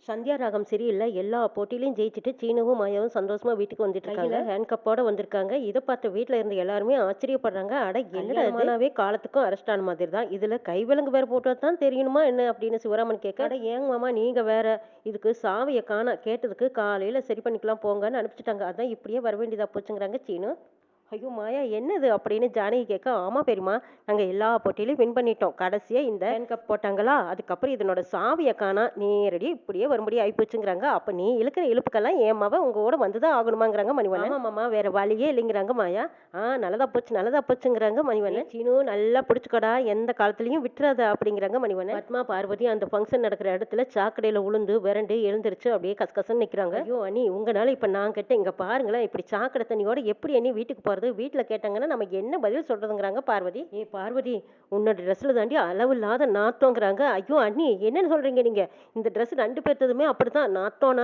சந்தியா ராகம் சரியில்ல. எல்லா போட்டியிலயும் ஜெயிச்சுட்டு சீனுவும், மாயாவும் சந்தோஷமா வீட்டுக்கு வந்துட்டு இருக்காங்க. ஹேண்ட் கப்போட வந்திருக்காங்க. இத பார்த்து வீட்ல இருந்த எல்லாருமே ஆச்சரியப்படுறாங்க. அட என்னடா இது காலத்துக்கும் அரெஸ்ட் ஆன மாதிரி தான். இதுல கைவிலங்கு வேற போட்டா தான் தெரியணுமா என்ன அப்படின்னு சிவராமன் கேட்க, அட ஏங்க மாமா நீங்க வேற. இதுக்கு சாவிய காணோம். கேட்டதுக்கு காலையில சரி பண்ணிக்கலாம் போங்கன்னு அனுப்பிச்சுட்டாங்க. அதான் இப்படியே வர வேண்டியதா போச்சுங்கிறாங்க சீனு. ஐயோ! மாயா என்னது? அப்படின்னு ஜானகி கேட்க, ஆமா பெரியம்மா. நாங்க எல்லா போட்டியிலயும் வின் பண்ணிட்டோம். கடைசியா இந்த ஹேண்ட் கப் போட்டாங்களா, அதுக்கப்புறம் இதனோட சாவிய காணோம். நேரடியா இப்படியே வரும்படி ஆயிப்போச்சுங்கிறாங்க. அப்ப நீ இழுக்கிற இழுப்புக்கெல்லாம் என் மவ உங்க கூட வந்து தான் ஆகணுமாங்கிறாங்க மணிவண்ணன். ஆமாம்மா வேற வழியே இல்லைங்கிறாங்க மாயா. நல்லதா போச்சு நல்லதா போச்சுங்கிறாங்க மணிவண்ணன். சீனு நல்லா பிடிச்சுக்கடா, எந்த காலத்துலயும் விட்டுறாத அப்படிங்கிறாங்க மணிவண்ணன். பத்மா பார்வதி அந்த ஃபங்க்ஷன் நடக்கிற இடத்துல சாக்கடையில உளுந்து விரண்டு எழுந்திருச்சு அப்படியே கசகசன்னு நிக்கிறாங்க. ஐயோ அண்ணி உங்கனால இப்ப நான் கேட்டேன். இங்க பாருங்களேன், இப்படி சாக்கடை தண்ணியோட எப்படி அண்ணி வீட்டுக்கு போறது? வீட்டுல கேட்டாங்கன்னா நம்ம என்ன பதில் சொல்றதுங்கிறாங்க பார்வதி. பார்வதி, உன்னோட ட்ரெஸ்ல தாண்டி அளவில்லாத நாத்தோங்கிறாங்க. ஐயோ அண்ணி என்னன்னு சொல்றீங்க நீங்க? இந்த ட்ரெஸ் 2 பேர்த்ததுமே அப்படிதான். நாத்தோனா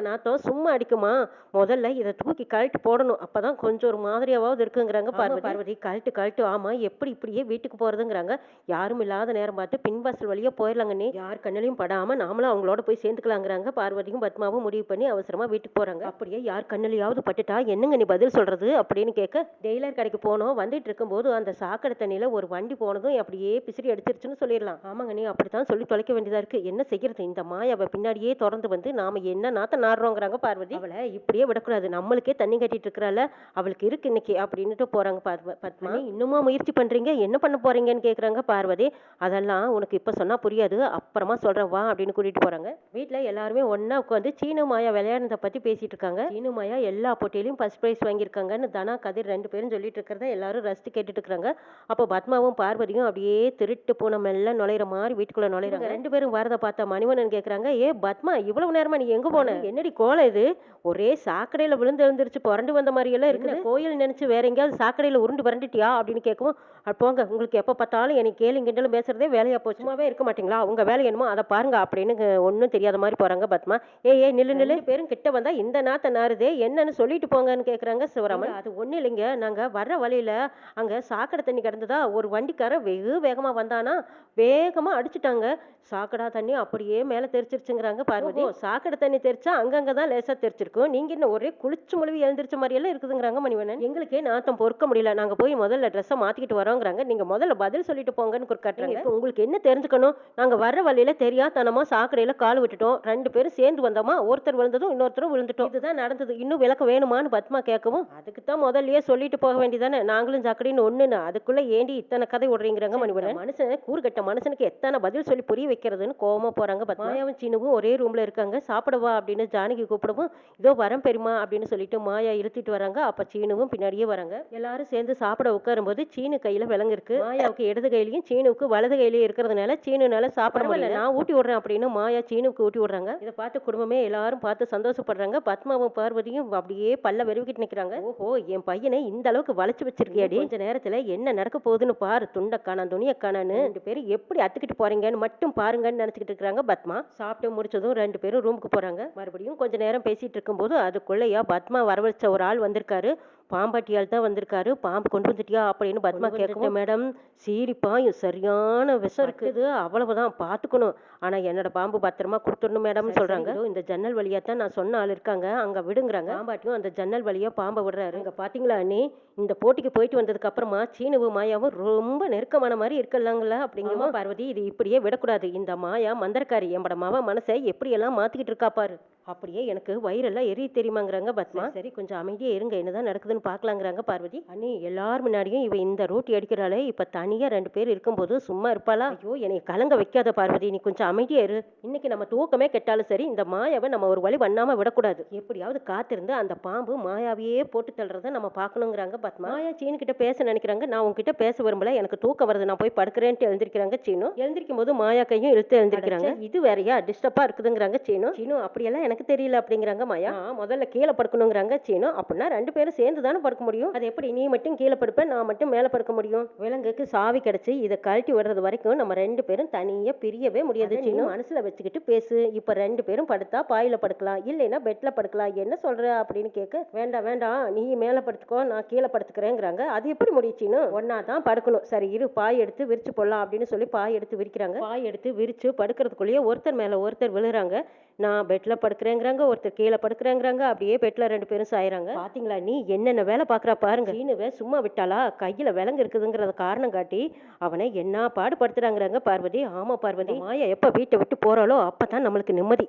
நாத்தம் சும்மா அடிக்குமா? முதல்ல இதை தூக்கி கழட்டி போடணும். அப்பதான் கொஞ்சம் ஒரு மாதிரியாவது இருக்குங்கிறாங்க பார்வதி. கழட்டு ஆமா, எப்படி இப்படியே வீட்டுக்கு போறதுங்கிறாங்க. யாரும் இல்லாத நேரம் பார்த்து பின்வாசல் வழியா போயிடலாங்க. நீ யார் கண்ணிலையும் படாம நாமளும் அவங்களோட போய் சேர்ந்துக்கலாங்கிறாங்க. பார்வதியும் பத்மாவும் முடிவு பண்ணி அவசரமா வீட்டுக்கு போறாங்க. அப்படியே யார் கண்ணிலையாவது பட்டுட்டா என்னங்க நீ பதில் சொல்றது அப்படின்னு கேட்க, டெய்லர் கடைக்கு போனோம். வந்துட்டு இருக்கும்போது அந்த சாக்கடை தண்ணியில ஒரு வண்டி போனதும் அப்படியே பிசிறி அடிச்சிருச்சுன்னு சொல்லிடலாம். ஆமாங்க நீ அப்படித்தான் சொல்லி தொலைக்க வேண்டியதா இருக்கு. என்ன செய்யறது? இந்த மாயாவை பின்னாடியே தொடர்ந்து வந்து நாம என்ன நாத்த நாடுறோங்கிறாங்க பார்வதி. அவளை இப்படியே விடக்கூடாது. நம்மளுக்கே தண்ணி கட்டிட்டு இருக்கிறாள், அவளுக்கு இருக்கு இன்னைக்கு அப்படின்னுட்டு போறாங்க பத்மா. இன்னுமா முயற்சி பண்றீங்க? என்ன பண்ண போறீங்கன்னு கேக்குறாங்க பார்வதி. அதெல்லாம் உனக்கு இப்ப சொன்னா புரியாது, அப்புறமா சொல்றேன் வா அப்படின்னு கூட்டிட்டு போறாங்க. வீட்டுல எல்லாருமே ஒன்னா உட்காந்து சீனு மாயா விளையாடுறத பத்தி பேசிட்டு இருக்காங்க. சீனு மாயா எல்லா போட்டியிலும் ஃபர்ஸ்ட் பிரைஸ் வாங்கியிருக்காங்கன்னு தனா கதிர் 2 பேரும் சொல்லிட்டு இருக்கிறத எல்லாரும் ரசித்து கேட்டுட்டு இருக்காங்க. அப்போ பத்மாவும் பார்வதியும் அப்படியே திருட்டு பூனை மெல்ல நுழையிற மாதிரி வீட்டுக்குள்ள நுழையிறாங்க. 2 பேரும் வரதை பார்த்தா மணிவண்ணன் கேக்குறாங்க, ஏ பத்மா இவ்வளவு நேரமா நீ எங்க போன? என்னடி கோலம் இது? ஒரே சாக்கடையில விழுந்து எழுந்திருச்சு புரண்டு வந்த மாதிரி எல்லாம் இருக்கு. கோயில் நினைச்சு வேற எங்கேயாவது சாக்கடையில உருண்டு புரண்டுட்டியா அப்படின்னு கேட்கவும், போங்க உங்களுக்கு எப்ப பார்த்தாலும் எனக்கு கேள்வி கிண்டலும் பேசுறதே வேலையா போச்சு. சும்மாவே இருக்க மாட்டீங்களா? உங்க வேலை என்னமோ அதை பாருங்க அப்படின்னு ஒன்னும் தெரியாத மாதிரி போறாங்க பத்மா. ஏ நில்லு பேரும் கிட்ட வந்தா இந்த நாத்த நாருதே என்னன்னு சொல்லிட்டு போங்கன்னு கேக்குறாங்க சிவராமன். அது ஒண்ணு இல்லைங்க, நாங்க வர்ற வழியில அங்க சாக்கடை தண்ணி கிடந்ததா, ஒரு வண்டிக்காரன் வெகு வேகமா வந்தானா, வேகமா அடிச்சுட்டாங்க. சாக்கடா தண்ணி அப்படியே மேல தெரிச்சிருச்சுங்கிறாங்க பார்வதி. சாக்கடை தண்ணி தெரிச்சா அங்கங்கதான் லேசா தெரிச்சிருக்கும். நீங்க என்ன ஒரே குளிச்சு முழுவி எழுந்திரிச்ச மாதிரி எல்லாம் இருக்குதுங்கிறாங்க மணிவண்ணன். எங்களுக்கே நாத்தம் பொறுக்க முடியல, நாங்க போய் முதல்ல ட்ரெஸ்ஸை மாத்திக்கிட்டு வரோங்கிறாங்க. நீங்க முதல்ல பதில் சொல்லிட்டு போங்கன்னு குறுக்காட்டுறாங்க. உங்களுக்கு என்ன தெரிஞ்சுக்கணும்? நாங்க வர்ற வழியில தெரியாதனமா சாக்கடையில கால் விட்டுட்டோம். 2 பேரும் சேர்ந்து வந்தோமா, ஒருத்தர் விழுந்ததும் இன்னொருத்தரும் விழுந்துட்டோம். இதுதான் நடந்தது. இன்னும் விளக்க வேணுமான்னு பத்மா கேட்கவும், அதுக்கு தான் முதல்லயே சொல்லிட்டு போக வேண்டியதானே, நாங்களும் சாக்கடைன்னு ஒண்ணுன்னு. அதுக்குள்ள ஏண்டி இத்தனை கதை விடுறீங்கிறாங்க மணிவண்ணன். மனுஷன் கூறுகட்ட மனுஷனுக்கு எத்தனை பதில் சொல்லி புரிய வைக்கிறதுன்னு கோவமா போறாங்க பத்மா. மாயாவும் சீனுவும் ஒரே ரூம்ல இருக்காங்க. சாப்பிடவா அப்படின்னு ஜானகி கூப்பிடவும், இதோ வரம் பெரியமா அப்படின்னு சொல்லிட்டு மாயா இழுத்துட்டு வராங்க. அப்ப சீனுவும் பின்னாடியே வராங்க. எல்லாரும் சேர்ந்து சாப்பிட உட்காரும்போது சீனு கையில விலங்கு இருக்கு. மாயாவுக்கு இடது கையிலையும் சீனுக்கு வலது கையிலயும் இருக்கிறதுனால சீனுனால சாப்பிட முடியல. நான் ஊட்டி விடுறேன் அப்படின்னு மாயா சீனுக்கு ஊட்டி விடுறாங்க. இதை பார்த்து குடும்பமே எல்லாரும் பார்த்து சந்தோஷப்படுறாங்க. பத்மாவும் பார்வதியும் அப்படியே பல்ல வெறுவிக்கிட்டு நிக்கிறாங்க. ஓஹோ, என் பையனை இந்த அளவுக்கு வளைச்சு வச்சிருக்கியாடி, கொஞ்ச நேரத்துல என்ன நடக்க போகுதுன்னு பாரு, துண்டக்கான துணியக்கானு 2 பேரும் எப்படி அத்துக்கிட்டு போறீங்கன்னு மட்டும் பாருங்கன்னு நினைச்சுக்கிட்டு இருக்காங்க பத்மா. சாப்பிட்டு முடிச்சதும் 2 பேரும் ரூமுக்கு போறாங்க. மறுபடியும் கொஞ்ச நேரம் பேசிட்டு இருக்கும்போது அதுக்குள்ளயா பத்மா வரவழைச்ச ஒரு ஆள் வந்திருக்காரு. பாம்பாட்டியால் தான் வந்திருக்காரு. பாம்பு கொண்டு வந்துட்டியா அப்படின்னு பத்மா கேட்கும். மேடம் சீரிப்பாயும் சரியான விஷம் இருக்குது, அவ்வளவுதான் பாத்துக்கணும். ஆனா என்னோட பாம்பு பத்திரமா கொடுத்துடணும் மேடம் சொல்றாங்க. இந்த ஜன்னல் வழியா தான் நான் சொன்ன ஆள் இருக்காங்க, அங்க விடுங்கிறாங்க. பாம்பாட்டியும் அந்த ஜன்னல் வழியா பாம்பை விடுறாரு. இங்க பாத்தீங்களா அண்ணி, இந்த போட்டிக்கு போயிட்டு வந்ததுக்கு அப்புறமா சீனுவும் மாயாவும் ரொம்ப நெருக்கமான மாதிரி இருக்கலாங்களா அப்படிங்கம்மா. பார்வதி இது இப்படியே விடக்கூடாது. இந்த மாயா மந்திரக்காரி, எம்பட மாவ மனசை எப்படியெல்லாம் மாத்திக்கிட்டு இருக்கா பாரு. அப்படியே எனக்கு வயிறெல்லாம் எரிய தெரியுமாங்கிறாங்க பத்மா. சரி கொஞ்சம் அமைதியா இருங்க, என்னதான் நடக்குதுன்னு பாக்கலாங்கிறாங்க பார்வதி. அண்ணி எல்லார் முன்னாடியும் இவ இந்த ரோட்டி அடிக்கிறாளே, இப்ப தனியா 2 பேர் இருக்கும்போது சும்மா இருப்பாளா? ஐயோ என்னை கலங்க வைக்காத பார்வதி, நீ கொஞ்சம் அமைதியா இரு. இன்னைக்கு நம்ம தூக்கமே கெட்டாலும் சரி, இந்த மாயாவை நம்ம ஒரு வழி பண்ணாம விடக்கூடாது. எப்படியாவது காத்திருந்து அந்த பாம்பு மாயாவையே போட்டு தள்ளுறத நம்ம பாக்கணுங்கிறாங்க பத்மா. மாயா சீனு கிட்ட பேச நினைக்கிறாங்க. நான் உங்ககிட்ட பேச விரும்பல, எனக்கு தூக்கம் வருது, நான் போய் படுக்கிறேன்ட்டு எழுந்திருக்கிறாங்க சீனு. எழுந்திருக்கும் போது மாயா கையும் இழுத்து எழுந்திருக்கிறாங்க. இது வேறையா டிஸ்டர்பா இருக்குதுங்கிறாங்க சீனு. சீனு அப்படியெல்லாம் எனக்கு தெரியல அப்படிங்கிறாங்க மாயா. முதல்ல கீழே படுக்கணுங்கிறாங்க சீனு. அப்படின்னா 2 பேரும் சேர்ந்து தானே படுக்க முடியும். அது எப்படி நீ மட்டும் கீழே படுப்ப, நான் மட்டும் மேல படுக்க முடியும்? விலங்குக்கு சாவி கிடைச்சு இதை கழட்டி விடுறது வரைக்கும் நம்ம 2 பேரும் தனியா பிரியவே முடியாது சீனு. மனசுல வச்சுக்கிட்டு பேசு. இப்ப 2 பேரும் படுத்தா பாயில படுக்கலாம், இல்லைன்னா பெட்ல படுக்கலாம், என்ன சொல்ற அப்படின்னு கேட்க, வேண்டாம் வேண்டாம் நீ மேல படுத்துக்கோ, நான் கீழே படுத்துக்கிறேங்கிறாங்க. அது எப்படி முடியும் சீனு? ஒன்னா தான் படுக்கணும். சரி இரு, பாய் எடுத்து விரிச்சு போடலாம் அப்படின்னு சொல்லி பாய் எடுத்து விரிக்கிறாங்க. பாய் எடுத்து விரிச்சு படுக்கிறதுக்குள்ளேயே ஒருத்தர் மேல ஒருத்தர் விழுறாங்க. நான் பெட்ல படுக்கிறேங்கிறாங்க, ஒருத்தர் கீழ படுக்கிறேங்கிறாங்க. அப்படியே பெட்ல 2 பேரும் சாயறாங்க. பாத்தீங்களா நீ என்னென்ன வேலை பாக்குறா பாருங்க. சீனுவ சும்மா விட்டாளா? கையில விலங்கு இருக்குதுங்கிறத காரணம் காட்டி அவனை என்ன பாடு படுத்துறாங்கறாங்க பார்வதி. ஆமா பார்வதி, மாயா எப்ப வீட்டை விட்டு போறாளோ அப்பதான் நம்மளுக்கு நிம்மதி.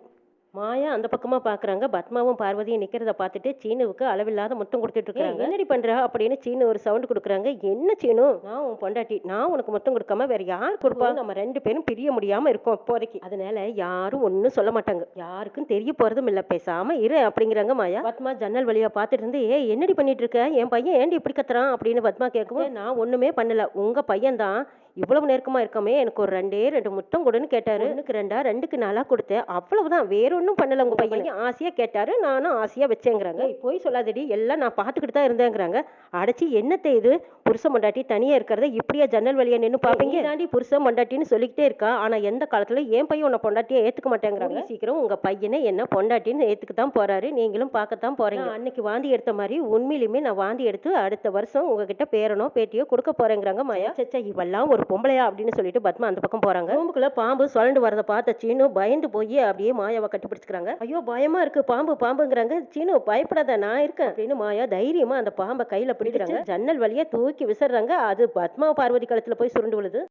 மாயா அந்த பக்கமா பாக்குறாங்க. பத்மாவும் பார்வதியும் நிக்கிறத பார்த்துட்டு சீனுவுக்கு அளவில்லாத முத்தம் கொடுத்துட்டு இருக்காங்க. என்னடி பண்ற அப்படின்னு சீனு ஒரு சவுண்ட் கொடுக்குறாங்க. என்ன சீனு, நான் உன் பொண்டாட்டி, நான் உனக்கு முத்தம் கொடுக்காம வேற யார் கொடுப்பா? நம்ம 2 பேரும் பிரிய முடியாம இருக்கோம் இப்போதைக்கு. அதனால யாரும் ஒன்னும் சொல்ல மாட்டாங்க, யாருக்கும் தெரிய போறதும் இல்ல, பேசாம இரு அப்படிங்கிறாங்க மாயா. பத்மா ஜன்னல் வழியா பாத்துட்டு இருந்து, ஏ என்னடி பண்ணிட்டு இருக்க, என் பையன் ஏண்டி இப்படி கத்துறான் அப்படின்னு பத்மா கேட்கவும், நான் ஒண்ணுமே பண்ணல, உங்க பையன் தான் இவ்வளவு நெருக்கமா இருக்கமே, எனக்கு ஒரு 2 முத்தம் கொடுன்னு கேட்டாரு. 1க்கு 2 2க்கு 4 கொடுத்தேன், அவ்வளவுதான், வேற ஒன்றும் பண்ணல. உங்க பையன் ஆசையா கேட்டாரு, நானும் ஆசையா வச்சேங்கிறாங்க. போய் சொல்லாதடி, எல்லாம் நான் பாத்துக்கிட்டு தான் இருந்தேங்கிறாங்க. அடைச்சி என்னத்தை இது, புருஷன் பொண்டாட்டி தனியா இருக்கிறத இப்படியா ஜன்னல் வழியா நின்னு பாப்பீங்க? தாண்டி புருஷன் பொண்டாட்டின்னு சொல்லிக்கிட்டே இருக்கா, ஆனா எந்த காலத்துல என் பையன் உன்னை பொண்டாட்டியா ஏத்துக்க மாட்டேங்கிறாங்க. சீக்கிரம் உங்க பையனை என்ன பொண்டாட்டின்னு ஏத்துக்கத்தான் போறாரு, நீங்களும் பார்க்கத்தான் போறீங்க. அன்னைக்கு வாந்தி எடுத்த மாதிரி உண்மையிலுமே நான் வாந்தி எடுத்து அடுத்த வருஷம் உங்ககிட்ட பேரனோ பேட்டியோ கொடுக்க போறேங்கிறாங்க மாயா. சச்சா இவெல்லாம் ஒரு பொம்பளையா அப்படின்னு சொல்லிட்டு பத்மா அந்த பக்கம் போறாங்க. ரூமுக்குள்ள பாம்பு சுழண்டு வரத பார்த்த சீனு பயந்து போய் அப்படியே மாயாவை கட்டிப்பிடிச்சுக்கிறாங்க. ஐயோ பயமா இருக்கு, பாம்பு பாம்புங்கிறாங்க. சீனு பயப்படாத, நான் இருக்கேன் அப்படின்னு மாயா தைரியமா அந்த பாம்பை கையில பிடிக்கிறாங்க. ஜன்னல் வழியா தூக்கி விசிறாங்க. அது பத்மா பார்வதி கழுத்துல போய் சுருண்டு விழுது.